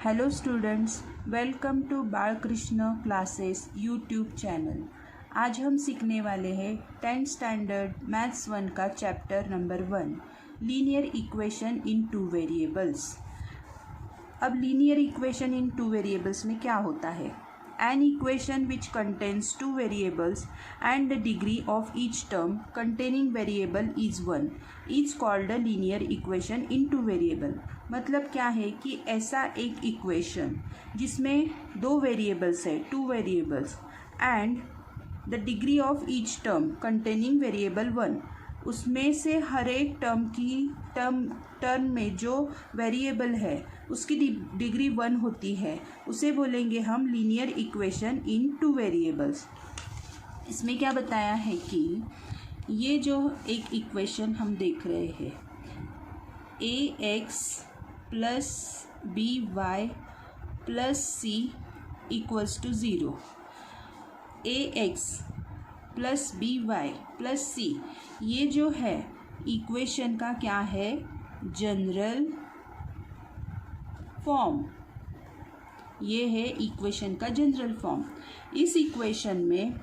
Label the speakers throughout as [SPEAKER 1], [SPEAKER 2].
[SPEAKER 1] Hello students, welcome to Balkrishna classes YouTube channel. आज हम सीखने वाले हैं 10th स्टैंडर्ड मैथ्स 1 का chapter number 1 linear equation in two variables. अब linear equation in two variables में क्या होता है? An equation which contains two variables and the degree of each term containing variable is 1 is called a linear equation in two variable। मतलब क्या है कि ऐसा एक इक्वेशन जिसमें दो वेरिएबल्स है, two variables, and the degree of each term containing variable 1, उसमें से हर एक टर्म में जो वेरिएबल है उसकी डिग्री 1 होती है, उसे बोलेंगे हम linear equation in two variables. इसमें क्या बताया है कि ये जो एक इक्वेशन हम देख रहे हैं, ax plus by plus c equals to 0, ax plus by plus c, ये जो है इक्वेशन का क्या है? General form. ये है इक्वेशन का जनरल फॉर्म। इस इक्वेशन में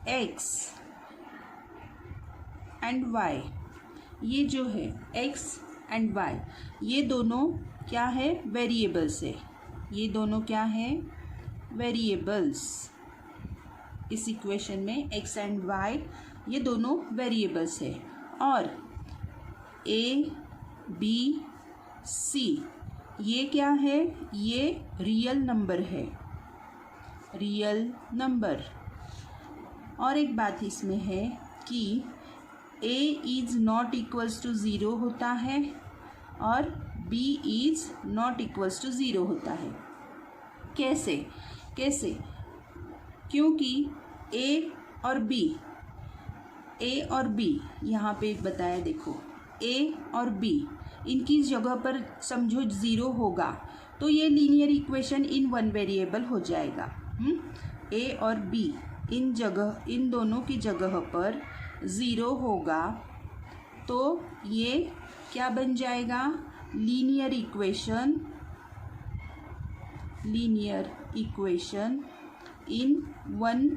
[SPEAKER 1] x एंड y, ये जो है x एंड y, ये दोनों क्या है? वेरिएबल्स है। ये दोनों क्या है? वेरिएबल्स। इस इक्वेशन में x एंड y ये दोनों वेरिएबल्स है, और a b c ये क्या है? ये रियल नंबर है, रियल नंबर। और एक बात इसमें है कि a is not equals to 0 होता है और b is not equals to 0 होता है। कैसे? क्योंकि a और b यहाँ पे बताया, देखो a और b इनकी जगह पर समझो 0 होगा तो ये linear equation in one variable हो जाएगा। a और b इन दोनों की जगह पर 0 होगा तो ये क्या बन जाएगा? Linear equation in one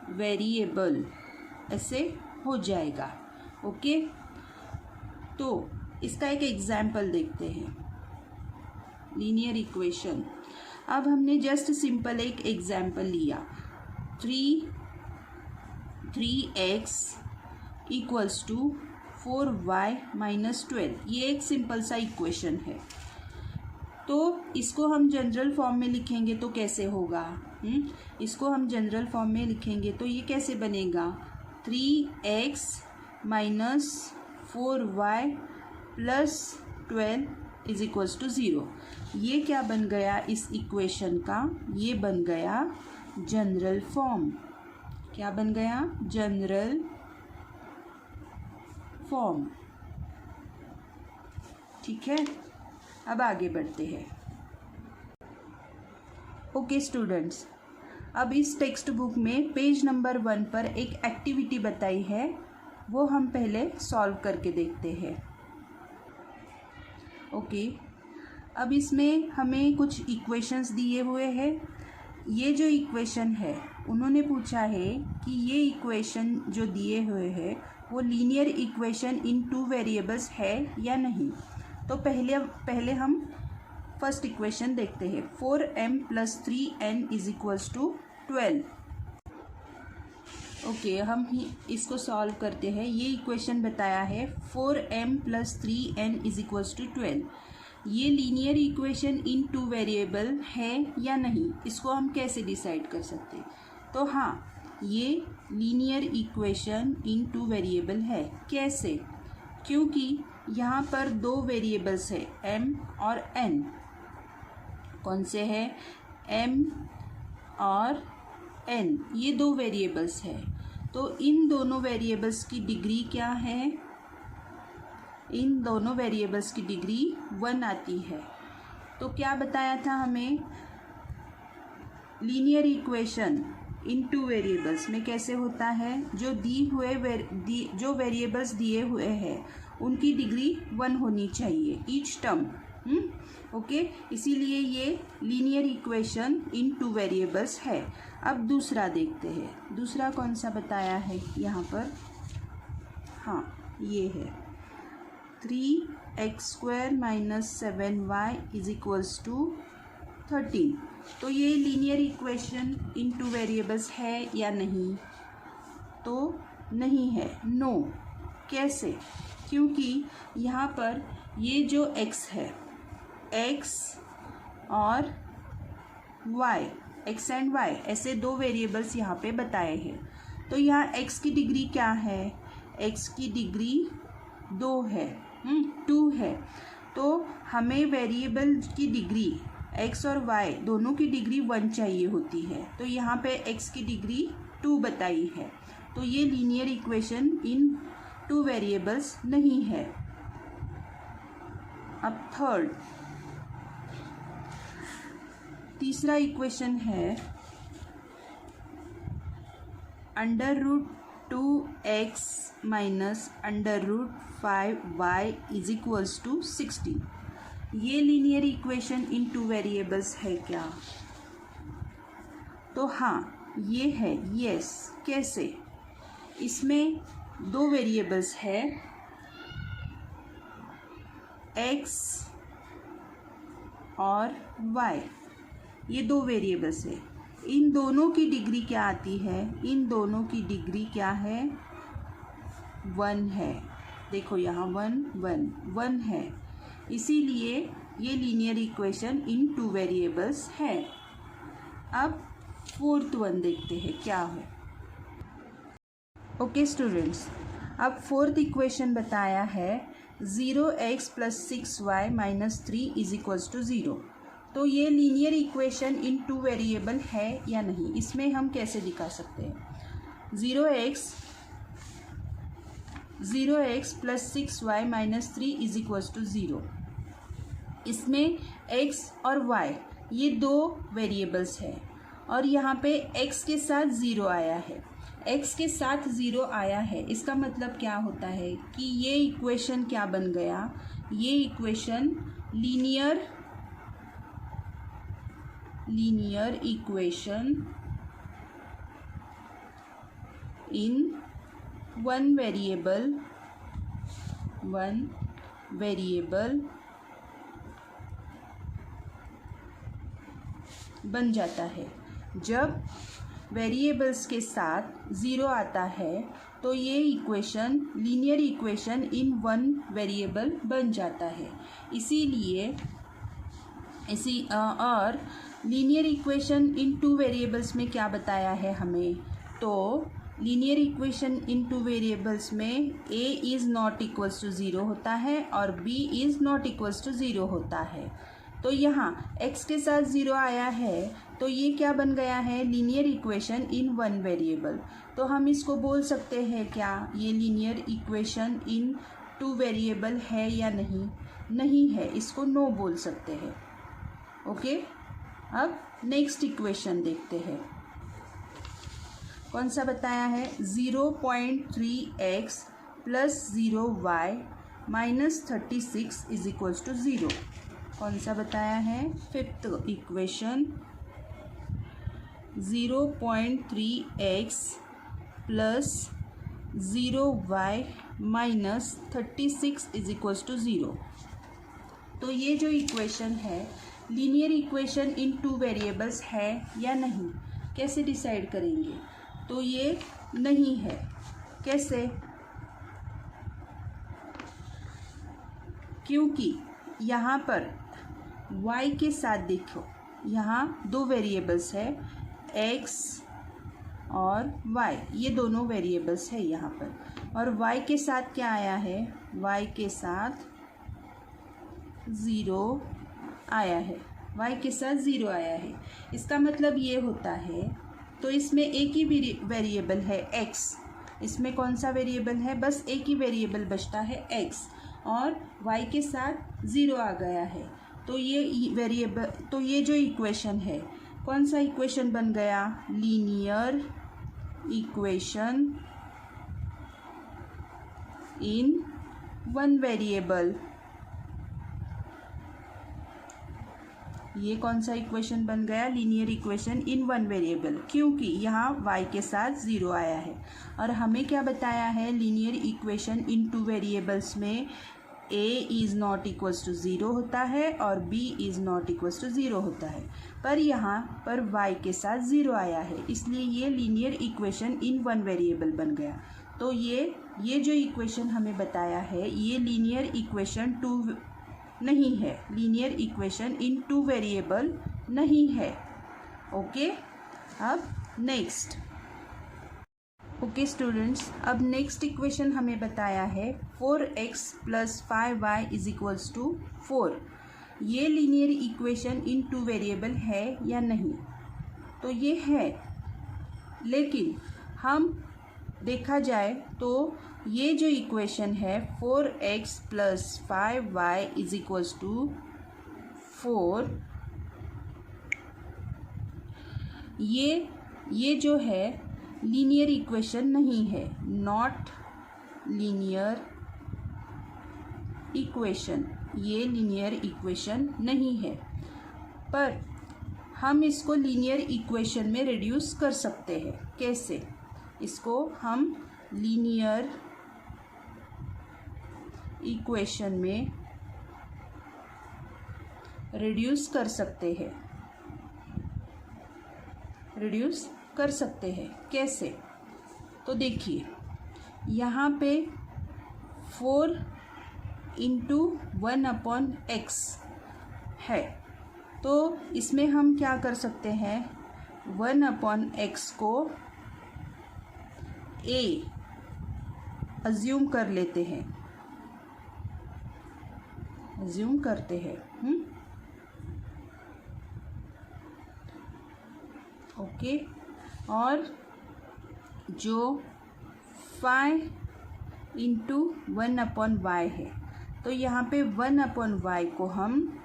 [SPEAKER 1] variable ऐसे हो जाएगा। ओके, तो इसका एक एग्जाम्पल देखते हैं, लीनियर इक्वेशन। अब हमने जस्ट सिंपल एक एग्जाम्पल लिया, 3x equals to 4y minus 12। ये एक सिंपल सा इक्वेशन है। तो इसको हम जनरल फॉर्म में लिखेंगे तो कैसे होगा? इसको हम जनरल फॉर्म में लिखेंगे तो ये कैसे बनेगा? 3x minus 4y plus 12 is equals to 0। ये क्या बन गया इस इक्वेशन का? ये बन गया जनरल फॉर्म। क्या बन गया? General form. ठीक है, अब आगे बढ़ते हैं। ओके स्टूडेंट्स, अब इस टेक्स्ट बुक में पेज नंबर 1 पर एक एक्टिविटी बताई है, वो हम पहले सॉल्व करके देखते हैं। ओके, अब इसमें हमें कुछ इक्वेशंस दिए हुए हैं। ये जो इक्वेशन है उन्होंने पूछा है कि ये इक्वेशन जो दिए हुए हैं वो linear equation in two variables है या नहीं। तो पहले हम फर्स्ट इक्वेशन देखते हैं, 4m plus 3n is equals to 12। Okay, हम ही इसको सॉल्व करते हैं। ये इक्वेशन बताया है 4m plus 3n is equals to 12। ये linear equation in two variable है या नहीं, इसको हम कैसे डिसाइड कर सकते हैं? तो हाँ, ये linear equation in two variable है। कैसे? क्योंकि यहाँ पर दो वेरिएबल्स है, m और n। कौन से है? m और n, ये दो वेरिएबल्स है। तो इन दोनों वेरिएबल्स की डिग्री क्या है? इन दोनों वेरिएबल्स की डिग्री 1 आती है। तो क्या बताया था हमें? Linear equation in two variables में कैसे होता है? जो वेरिएबल्स दिए हुए हैं उनकी डिग्री 1 होनी चाहिए ईच टर्म। ओके, इसीलिए ये लीनियर इक्वेशन इन 2 वेरिएबल्स है। अब दूसरा देखते हैं, दूसरा कौन सा बताया है यहाँ पर। हाँ, ये है 3x² - 7y = 13। तो ये लीनियर इक्वेशन इन 2 वेरिएबल्स है या नहीं? तो नहीं है, नो। कैसे? क्योंकि यहाँ पर ये जो x है, x और y, x एंड y, ऐसे 2 वेरिएबल्स यहाँ पे बताए हैं। तो यहाँ x की डिग्री क्या है? x की डिग्री 2 है, 2 है। तो हमें वेरिएबल की डिग्री x और y दोनों की डिग्री 1 चाहिए होती है। तो यहाँ पे x की डिग्री 2 बताई है। तो ये लीनियर इक्वेशन इन 2 वेरिएबल्स नहीं है। अब तीसरा इक्वेशन है √2x - √5y = 16। ये लीनियर इक्वेशन इन 2 वेरिएबल्स है क्या? तो हाँ, ये है, यस। कैसे? इसमें 2 वेरिएबल्स है, x और y, ये 2 वेरिएबल्स है। इन दोनों की डिग्री क्या आती है? इन दोनों की डिग्री क्या है? 1 है। देखो यहाँ 1 है, इसीलिए ये लीनियर इक्वेशन इन 2 वेरिएबल्स है। अब 4th वन देखते हैं क्या है। ओके स्टूडेंट्स, अब 4th इक्वेशन बताया है 0x + 6y - 3 = 0। तो ये लीनियर इक्वेशन इन 2 वेरिएबल है या नहीं? इसमें हम कैसे दिखा सकते हैं? 0x + 6y - 3 = 0। इसमें x और y ये 2 वेरिएबल्स हैं और यहाँ पे x के साथ 0 आया है। x के साथ 0 आया है, इसका मतलब क्या होता है कि ये इक्वेशन क्या बन गया? ये इक्वेशन लीनियर इक्वेशन इन 1 वेरिएबल बन जाता है। जब वेरिएबल्स के साथ 0 आता है तो ये इक्वेशन लीनियर इक्वेशन इन 1 वेरिएबल बन जाता है। इसीलिए और लीनियर इक्वेशन इन 2 वेरिएबल्स में क्या बताया है हमें? तो लीनियर इक्वेशन इन 2 वेरिएबल्स में a is not equals to 0 होता है और b is not equals to 0 होता है। तो यहाँ x के साथ 0 आया है तो ये क्या बन गया है? लीनियर इक्वेशन इन 1 वेरिएबल। तो हम इसको बोल सकते हैं क्या ये लीनियर इक्वेशन इन 2 वेरिएबल है या नहीं? नहीं है, इसको नो बोल सकते हैं। ओके, अब नेक्स्ट इक्वेशन देखते हैं। कौन सा बताया है? 0.3x + 0y - 36 = 0। कौन सा बताया है? 5th equation 0.3x + 0y - 36 = 0। तो ये जो इक्वेशन है लीनियर इक्वेशन इन 2 वेरिएबल्स है या नहीं? कैसे डिसाइड करेंगे? तो ये नहीं है। कैसे? क्योंकि यहाँ पर y के साथ देखो, यहाँ 2 वेरिएबल्स है, x और y, ये दोनों वेरिएबल्स है यहाँ पर। और y के साथ क्या आया है? y के साथ 0 आया है, y के साथ 0 आया है। इसका मतलब ये होता है, तो इसमें एक ही वेरिएबल है x। इसमें कौन सा वेरिएबल है? बस एक ही वेरिएबल बचता है x और y के साथ 0 आ गया है। तो ये वेरिएबल, तो ये जो इक्वेशन है कौन सा इक्वेशन बन गया? Linear equation in one variable, ये कौन सा इक्वेशन बन गया? Linear equation in one variable, क्योंकि यहाँ y के साथ 0 आया है। और हमें क्या बताया है? Linear equation in two variables में a is not equals to 0 होता है और b is not equals to 0 होता है, पर यहाँ पर y के साथ 0 आया है, इसलिए ये linear equation in one variable बन गया। तो ये जो इक्वेशन हमें बताया है, ये लीनियर इक्वेशन टू नहीं है, linear equation in two variable नहीं है। ओके, अब नेक्स्ट। ओके स्टूडेंट्स, अब नेक्स्ट इक्वेशन हमें बताया है 4x + 5y = 4। ये linear equation in two variable है या नहीं? तो ये है, लेकिन हम देखा जाए तो ये जो इक्वेशन है 4x + 5y = 4, ये जो है लीनियर इक्वेशन नहीं है, नॉट लीनियर इक्वेशन, ये लीनियर इक्वेशन नहीं है। पर हम इसको लीनियर इक्वेशन में रिड्यूस कर सकते हैं। कैसे? इसको हम लीनियर इक्वेशन में रिड्यूस कर सकते हैं। रिड्यूस कर सकते हैं कैसे? तो देखिए, यहाँ पे 4 × 1/x है, तो इसमें हम क्या कर सकते हैं? 1/x को a अज्यूम कर लेते हैं, अज्यूम करते हैं। ओके, और जो 5 × 1/y है, तो यहाँ पे 1/y को हम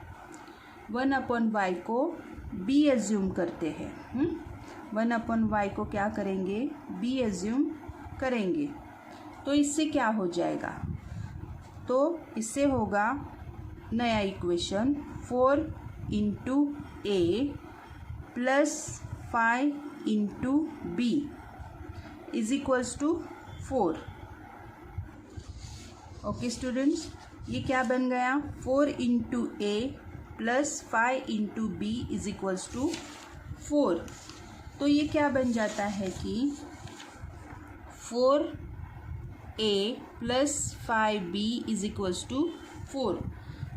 [SPEAKER 1] 1/y को b एज्यूम करते हैं। 1/y को क्या करेंगे? b एज्यूम करेंगे। तो इससे क्या हो जाएगा? तो इससे होगा नया equation 4 × a + 5 × b = 4। Okay students, ये क्या बन गया? 4 × a + 5 × b = 4। तो ये क्या बन जाता है कि 4a + 5b = 4।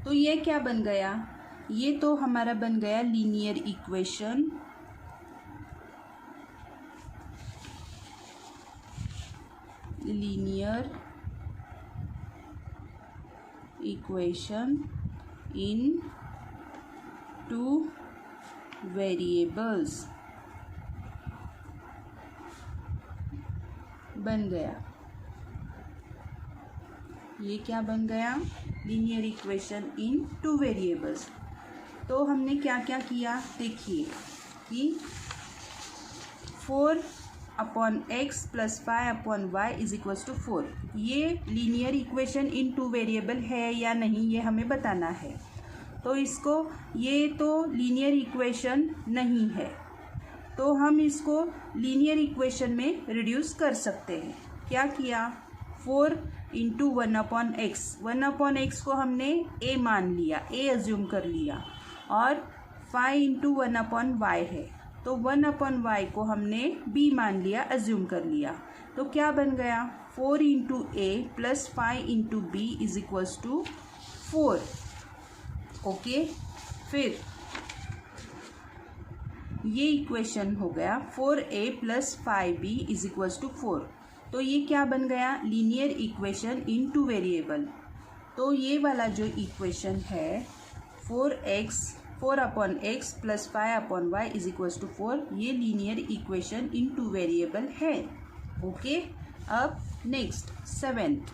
[SPEAKER 1] तो ये क्या बन गया? ये तो हमारा बन गया linear equation in two variables बन गया। ये क्या बन गया? Linear equation in two variables. तो हमने क्या क्या किया? देखिए कि 4/x + 5/y = 4, ये linear equation in two variable है या नहीं, ये हमें बताना है। तो इसको, ये तो लीनियर इक्वेशन नहीं है, तो हम इसको लीनियर इक्वेशन में रिड्यूस कर सकते हैं। क्या किया? 4 × 1/x, 1/x को हमने a मान लिया, a एज्यूम कर लिया, और 5 × 1/y है, तो 1/y को हमने b मान लिया, एज्यूम कर लिया। तो क्या बन गया? 4 × a + 5 × b = 4। ओके, फिर ये इक्वेशन हो गया 4a + 5b = 4। तो ये क्या बन गया? Linear equation in two variable. तो ये वाला जो इक्वेशन है 4/x + 5/y = 4, ये linear equation in two variable है। ओके, अब नेक्स्ट 7th।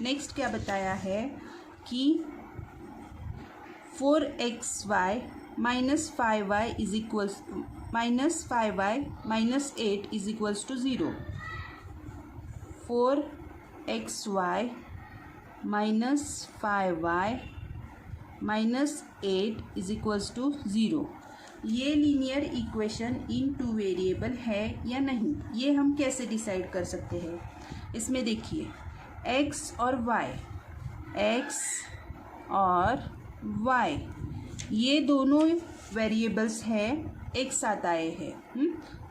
[SPEAKER 1] नेक्स्ट क्या बताया है कि 4xy - 5y - 8 = 0। 4 xy minus 5y minus 8 is equals to 0। ये linear equation in two variable है या नहीं, ये हम कैसे डिसाइड कर सकते हैं? इसमें देखिए x और y, x और y ये दोनों वेरिएबल्स हैं, एक साथ आए हैं।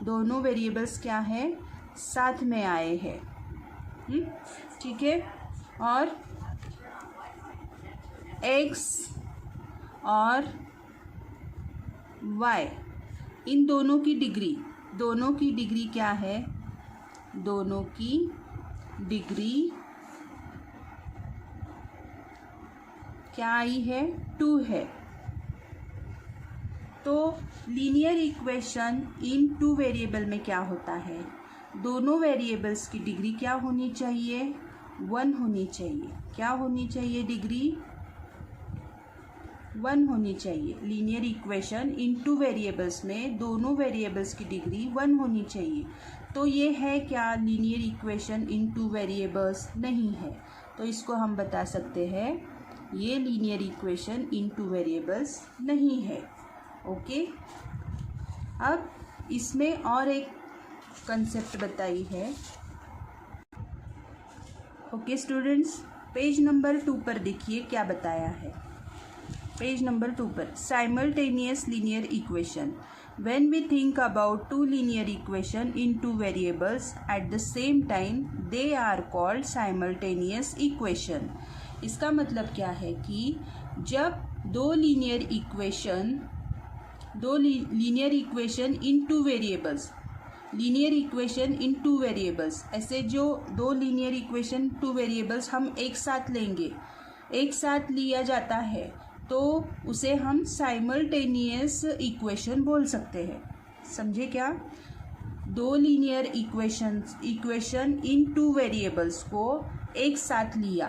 [SPEAKER 1] दोनों वेरिएबल्स क्या है? साथ में आए हैं। ठीक है। और x और y इन दोनों की डिग्री क्या है? दोनों की डिग्री क्या आई है? 2 है। तो linear equation in two variable में क्या होता है? दोनों वेरिएबल्स की डिग्री क्या होनी चाहिए? 1 होनी चाहिए। क्या होनी चाहिए? डिग्री 1 होनी चाहिए। Linear equation in two variables में दोनों वेरिएबल्स की डिग्री 1 होनी चाहिए। तो ये है क्या? Linear equation in two variables नहीं है। तो इसको हम बता सकते हैं ये linear equation in two variables नहीं है। ओके। अब इसमें और एक कंसेप्ट बताई है। ओके स्टूडेंट्स, पेज नंबर 2 पर देखिए क्या बताया है। पेज नंबर 2 पर simultaneous linear equation. When we think about two linear equation in two variables at the same time, they are called simultaneous equation। इसका मतलब क्या है कि जब दो linear equation in two variables, ऐसे जो दो लीनियर इक्वेशन टू वेरिएबल्स हम एक साथ लेंगे, एक साथ लिया जाता है तो उसे हम साइमल्टेनियस इक्वेशन बोल सकते हैं। समझे क्या? दो linear equation in two variables को एक साथ लिया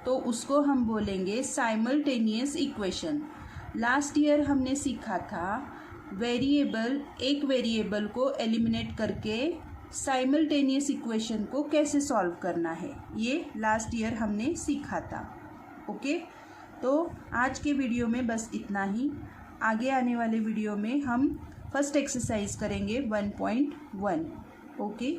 [SPEAKER 1] तो उसको हम बोलेंगे साइमल्टेनियस इक्वेशन। लास्ट ईयर हमने सीखा था एक वेरिएबल को एलिमिनेट करके साइमल्टेनियस इक्वेशन को कैसे सॉल्व करना है, ये लास्ट ईयर हमने सीखा था। ओके। तो आज के वीडियो में बस इतना ही। आगे आने वाले वीडियो में हम फर्स्ट एक्सरसाइज करेंगे 1.1। ओके।